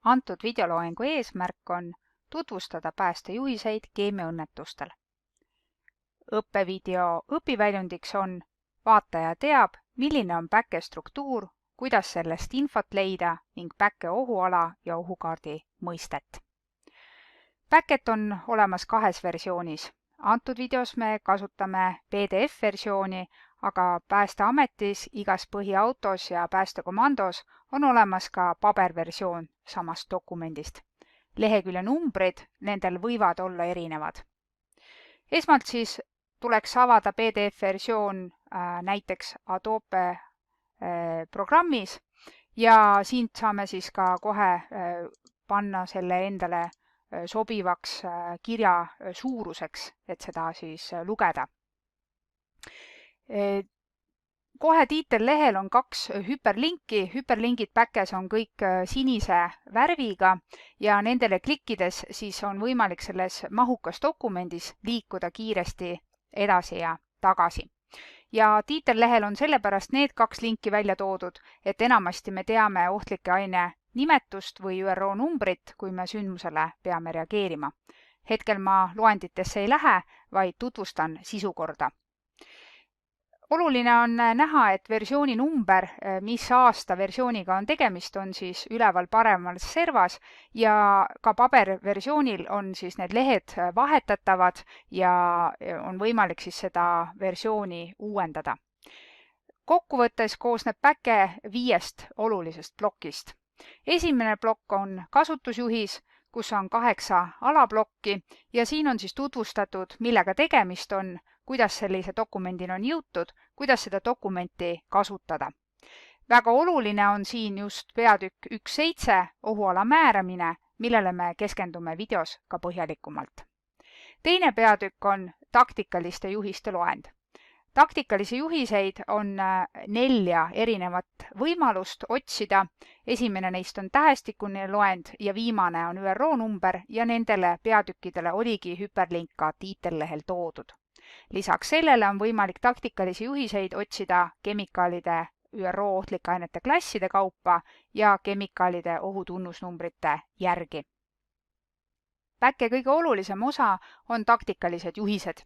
Antud videoloengu eesmärk on tutvustada päästejuhiseid keemiaõnnetustel. Õppevideo õpiväljundiks on vaataja teab, milline on päkke struktuur, kuidas sellest infot leida ning päkke ohuala ja ohukaardi mõistet. Päket on olemas kahes versioonis. Antud videos me kasutame PDF-versiooni, aga Päästeametis, igas põhiautos ja päästekomandos on olemas ka paberversioon samast dokumendist. Lehekülje numbrid nendel võivad olla erinevad. Esmalt siis tuleks avada PDF-versioon näiteks Adobe programmis ja siit saame siis ka kohe panna selle endale sobivaks kirja suuruseks, et seda siis lugeda. Kohe tiitellehel on 2 hüperlinki. Hüperlingid päkkes on kõik sinise värviga ja nendele klikkides siis on võimalik selles mahukas dokumendis liikuda kiiresti edasi ja tagasi. Ja tiitellehel on sellepärast need 2 linki välja toodud, et enamasti me teame ohtlike aine nimetust või ÜRO numbrit, kui me sündmusele peame reageerima. Hetkel ma loenditesse ei lähe, vaid tutvustan sisukorda. Oluline on näha, et versiooni number, mis aasta versiooniga on tegemist, on siis üleval paremal servas ja ka paberversioonil on siis need lehed vahetatavad ja on võimalik siis seda versiooni uuendada. Kokkuvõttes koosneb päke 5 olulisest plokist. Esimene plokk on kasutusjuhis, kus on 8 alablokki ja siin on siis tutvustatud, millega tegemist on, kuidas sellise dokumendini on jõutud, kuidas seda dokumenti kasutada. Väga oluline on siin just peatükk 1.7 ohuala määramine, millele me keskendume videos ka põhjalikumalt. Teine peatükk on taktikaliste juhiste loend. Taktikalisi juhiseid on 4 erinevat võimalust otsida. Esimene neist on tähestikuline loend ja viimane on ÜRO number ja nendele peatükkidele oligi hüperlink ka tiitellehel toodud. Lisaks sellele on võimalik taktikalisi juhiseid otsida kemikaalide ÜRO ohtlike ainete klasside kaupa ja kemikaalide ohutunnusnumbrite järgi. Päkke kõige olulisem osa on taktikalised juhised.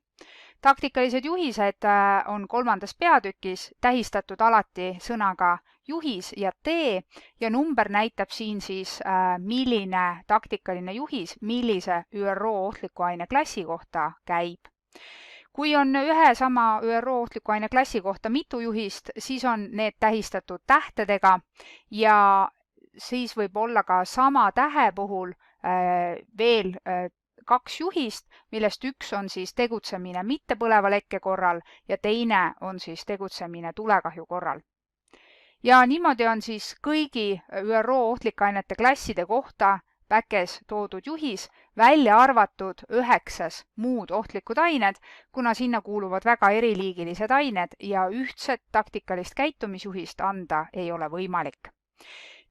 Taktikalised juhised on 3. peatükis tähistatud alati sõnaga juhis ja tee ja number näitab siin siis, milline taktikaline juhis, millise ÜRO ohtliku aine klassi kohta käib. Kui on ühe sama ÜRO ohtliku aine klassi kohta mitu juhist, siis on need tähistatud tähtedega ja siis võib olla ka sama tähe puhul veel 2 juhist, millest üks on siis tegutsemine mittepõleva lekke korral ja teine on siis tegutsemine tulekahju korral. Ja niimoodi on siis kõigi ÜRO ohtlike ainete klasside kohta päkes toodud juhis, välja arvatud 9 muud ohtlikud ained, kuna sinna kuuluvad väga eriliigilised ained ja ühtset taktikalist käitumisjuhist anda ei ole võimalik.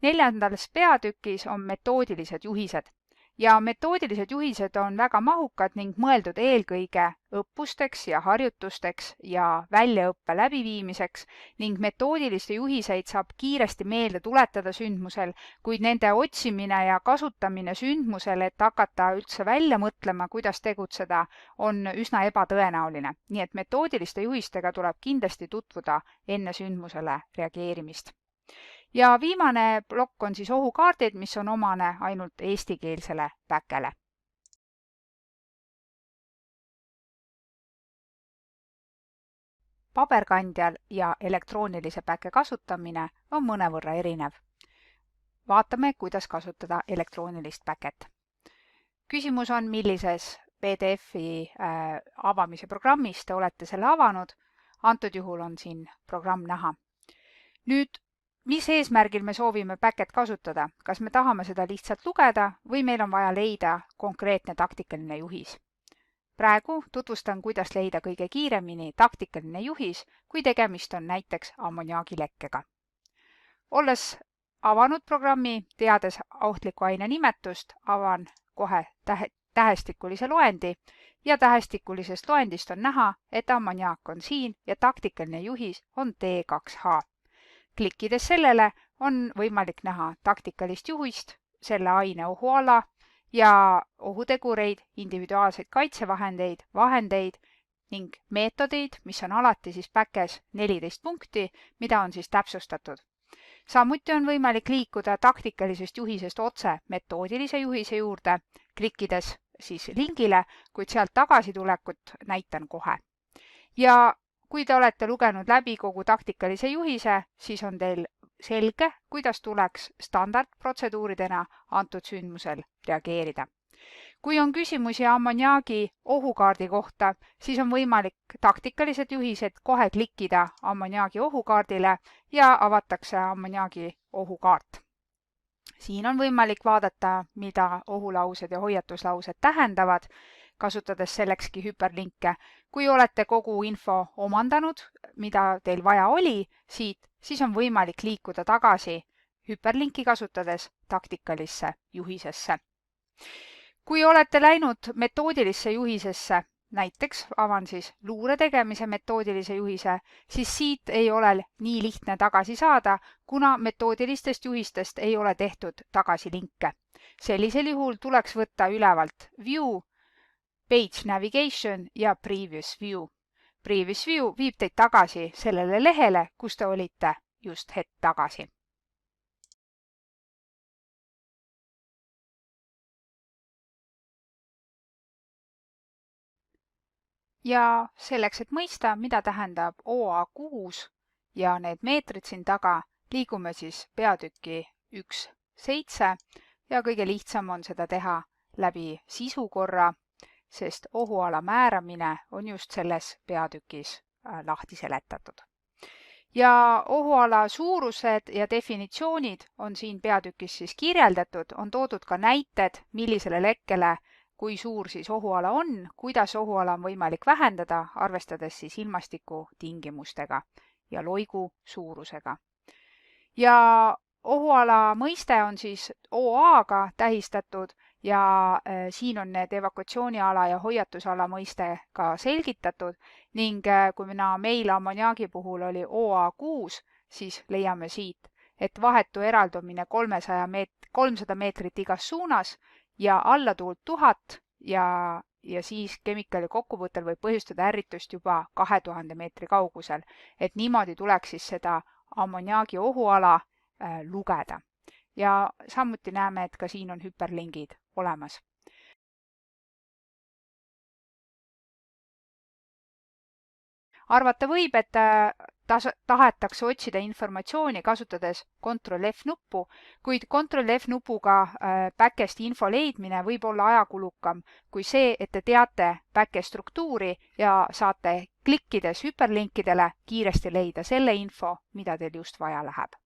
4. peatükis on metoodilised juhised. Ja metoodilised juhised on väga mahukad ning mõeldud eelkõige õppusteks ja harjutusteks ja väljaõppe läbiviimiseks ning metoodiliste juhiseid saab kiiresti meelde tuletada sündmusel, kuid nende otsimine ja kasutamine sündmusel, et hakata üldse välja mõtlema, kuidas tegutseda, on üsna ebatõenäoline. Nii et metoodiliste juhistega tuleb kindlasti tutvuda enne sündmusele reageerimist. Ja viimane plokk on siis ohukaardid, mis on omane ainult eestikeelsele päkele. Paberkandjal ja elektroonilise päke kasutamine on mõnevõrra erinev. Vaatame, kuidas kasutada elektroonilist päket. Küsimus on, millises PDF-i avamise programmis te olete selle avanud. Antud juhul on siin programm näha. Nüüd, mis eesmärgil me soovime päket kasutada? Kas me tahame seda lihtsalt lugeda või meil on vaja leida konkreetne taktikaline juhis? Praegu tutvustan, kuidas leida kõige kiiremini taktikaline juhis, kui tegemist on näiteks ammoniaagilekkega. Olles avanud programmi, teades ohtliku aine nimetust, avan kohe tähestikulise loendi ja tähestikulisest loendist on näha, et ammoniaak on siin ja taktikaline juhis on T2H. Klikkides sellele on võimalik näha taktikalist juhist, selle aine ohuala ja ohutegureid, individuaalseid kaitsevahendeid, vahendeid ning meetodid, mis on alati siis päkkes 14 punkti, mida on siis täpsustatud. Samuti on võimalik liikuda taktikalisest juhisest otse metoodilise juhise juurde, klikkides siis lingile, kuid sealt tagasitulekut näitan kohe. Ja kui te olete lugenud läbi kogu taktikalise juhise, siis on teil selge, kuidas tuleks standardprotseduuridena antud sündmusel reageerida. Kui on küsimusi ammoniaagi ohukaardi kohta, siis on võimalik taktikalised juhised kohe klikkida ammoniaagi ohukaardile ja avatakse ammoniaagi ohukaart. Siin on võimalik vaadata, mida ohulaused ja hoiatuslaused tähendavad, kasutades sellekski hüperlinke. Kui olete kogu info omandanud, mida teil vaja oli siit, siis on võimalik liikuda tagasi hüperlinki kasutades taktikalisse juhisesse. Kui olete läinud metoodilisse juhisesse, näiteks avan siis luure tegemise metoodilise juhise, siis siit ei ole nii lihtne tagasi saada, kuna metoodilistest juhistest ei ole tehtud tagasilinke. Sellisel juhul tuleks võtta ülevalt View, Page Navigation ja Previous View. Previous View viib teid tagasi sellele lehele, kus te olite just hetk tagasi. Ja selleks, et mõista, mida tähendab OA6 ja need meetrid siin taga, liigume siis peatüki 1.7 ja kõige lihtsam on seda teha läbi sisukorra, sest ohuala määramine on just selles peatükis lahti seletatud. Ja ohuala suurused ja definitsioonid on siin peatükis siis kirjeldatud, on toodud ka näited, millisele lekkele kui suur siis ohuala on, kuidas ohuala on võimalik vähendada, arvestades siis ilmastiku tingimustega ja loigu suurusega. Ja ohuala mõiste on siis OA-ga tähistatud ja siin on need evakuatsiooniala ja hoiatusala mõiste ka selgitatud ning kui meil ammoniaagi puhul oli OA6, siis leiame siit, et vahetu eraldumine 300 meetrit igas suunas ja alla tuult 1000 ja siis kemikaali kokkupõttel võib põhjustada ärritust juba 2000 meetri kaugusel. Et niimoodi tuleks siis seda ammoniaagi ohuala lugeda. Ja samuti näeme, et ka siin on hüperlingid olemas. Arvata võib, et tahetakse otsida informatsiooni kasutades Ctrl+F nuppu, kuid Ctrl+F nupuga päkkest info leidmine võib olla ajakulukam kui see, et te teate päkke struktuuri ja saate klikkides hüperlinkidele kiiresti leida selle info, mida teil just vaja läheb.